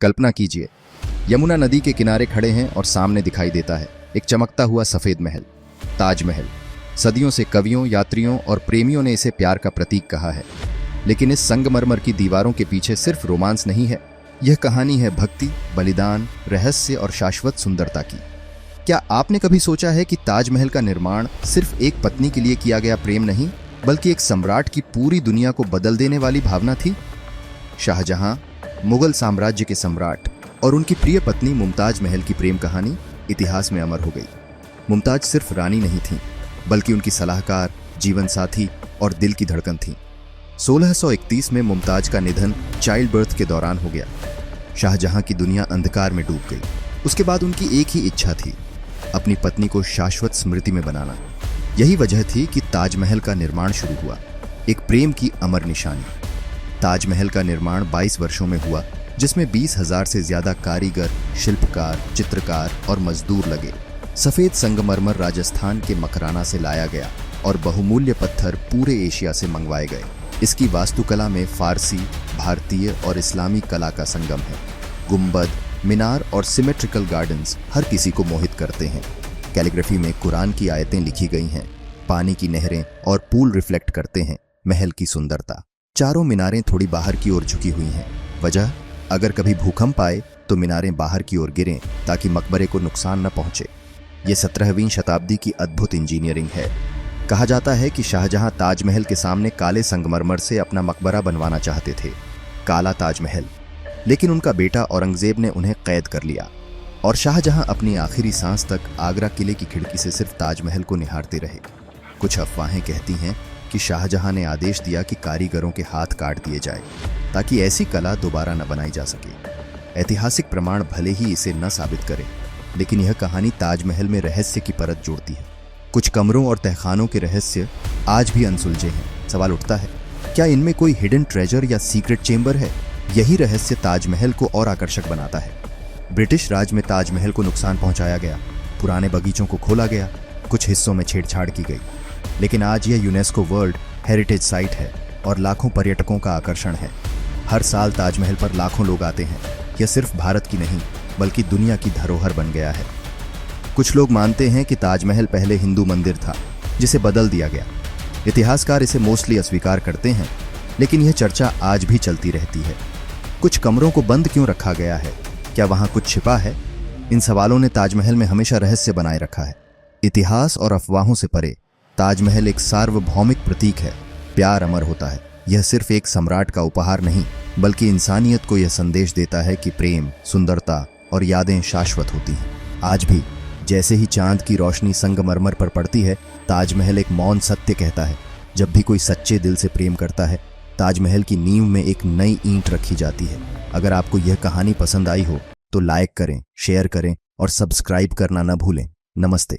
कल्पना कीजिए, यमुना नदी के किनारे खड़े हैं और सामने दिखाई देता है एक चमकता हुआ सफेद महल, ताजमहल। सदियों से कवियों, यात्रियों और प्रेमियों ने इसे प्यार का प्रतीक कहा है। लेकिन इस संगमरमर की दीवारों के पीछे सिर्फ रोमांस नहीं है, यह कहानी है भक्ति, बलिदान, रहस्य और शाश्वत सुंदरता की। क्या आपने कभी सोचा है कि ताजमहल का निर्माण सिर्फ एक पत्नी के लिए किया गया प्रेम नहीं, बल्कि एक सम्राट की पूरी दुनिया को बदल देने वाली भावना थी? शाहजहां, मुगल साम्राज्य के सम्राट, और उनकी प्रिय पत्नी मुमताज महल की प्रेम कहानी इतिहास में अमर हो गई। मुमताज सिर्फ रानी नहीं थी, बल्कि उनकी सलाहकार, जीवन साथी और दिल की धड़कन थी। 1631 में मुमताज का निधन चाइल्ड बर्थ के दौरान हो गया। शाहजहां की दुनिया अंधकार में डूब गई। उसके बाद उनकी एक ही इच्छा थी, अपनी पत्नी को शाश्वत स्मृति में बनाना। यही वजह थी कि ताजमहल का निर्माण शुरू हुआ, एक प्रेम की अमर निशानी। ताजमहल का निर्माण 22 वर्षों में हुआ, जिसमें 20,000 से ज्यादा कारीगर, शिल्पकार, चित्रकार और मजदूर लगे। सफेद संगमरमर राजस्थान के मकराना से लाया गया और बहुमूल्य पत्थर पूरे एशिया से मंगवाए गए। इसकी वास्तुकला में फारसी, भारतीय और इस्लामी कला का संगम है। गुंबद, मीनार और सिमेट्रिकल गार्डन्स हर किसी को मोहित करते हैं। कैलीग्राफी में कुरान की आयतें लिखी गई हैं। पानी की नहरें और पूल रिफ्लेक्ट करते हैं महल की सुंदरता। चारों मीनारें थोड़ी बाहर की ओर झुकी हुई हैं। वजह, अगर कभी भूकंप आए तो मीनारें बाहर की ओर गिरें ताकि मकबरे को नुकसान न पहुंचे। ये 17वीं शताब्दी की अद्भुत इंजीनियरिंग है। कहा जाता है कि शाहजहां ताजमहल के सामने काले संगमरमर से अपना मकबरा बनवाना चाहते थे, काला ताजमहल। लेकिन उनका बेटा औरंगजेब ने उन्हें कैद कर लिया और शाहजहां अपनी आखिरी सांस तक आगरा किले की खिड़की से सिर्फ ताजमहल को निहारते रहे। कुछ अफवाहें कहती हैं कि शाहजहां ने आदेश दिया कि कारीगरों के हाथ काट दिए जाए ताकि ऐसी कला दोबारा न बनाई जा सके। ऐतिहासिक प्रमाण भले ही इसे न साबित करें, लेकिन यह कहानी ताजमहल में रहस्य की परत जोड़ती है। कुछ कमरों और तहखानों के रहस्य आज भी अनसुलझे हैं। सवाल उठता है, क्या इनमें कोई हिडन ट्रेजर या सीक्रेट चेंबर है? यही रहस्य ताजमहल को और आकर्षक बनाता है। ब्रिटिश राज में ताजमहल को नुकसान पहुंचाया गया, पुराने बगीचों को खोला गया, कुछ हिस्सों में छेड़छाड़ की गई। लेकिन आज यह यूनेस्को वर्ल्ड हेरिटेज साइट है और लाखों पर्यटकों का आकर्षण है। हर साल ताजमहल पर लाखों लोग आते हैं। यह सिर्फ भारत की नहीं, बल्कि दुनिया की धरोहर बन गया है। कुछ लोग मानते हैं कि ताजमहल पहले हिंदू मंदिर था, जिसे बदल दिया गया। इतिहासकार इसे मोस्टली अस्वीकार करते हैं, लेकिन यह चर्चा आज भी चलती रहती है। कुछ कमरों को बंद क्यों रखा गया है? क्या वहां कुछ छिपा है? इन सवालों ने ताजमहल में हमेशा रहस्य बनाए रखा है। इतिहास और अफवाहों से परे ताजमहल एक सार्वभौमिक प्रतीक है। प्यार अमर होता है। यह सिर्फ एक सम्राट का उपहार नहीं, बल्कि इंसानियत को यह संदेश देता है कि प्रेम, सुंदरता और यादें शाश्वत होती हैं। आज भी जैसे ही चांद की रोशनी संगमरमर पर पड़ती है, ताजमहल एक मौन सत्य कहता है। जब भी कोई सच्चे दिल से प्रेम करता है, ताजमहल की नींव में एक नई ईंट रखी जाती है। अगर आपको यह कहानी पसंद आई हो तो लाइक करें, शेयर करें और सब्सक्राइब करना न भूलें। नमस्ते।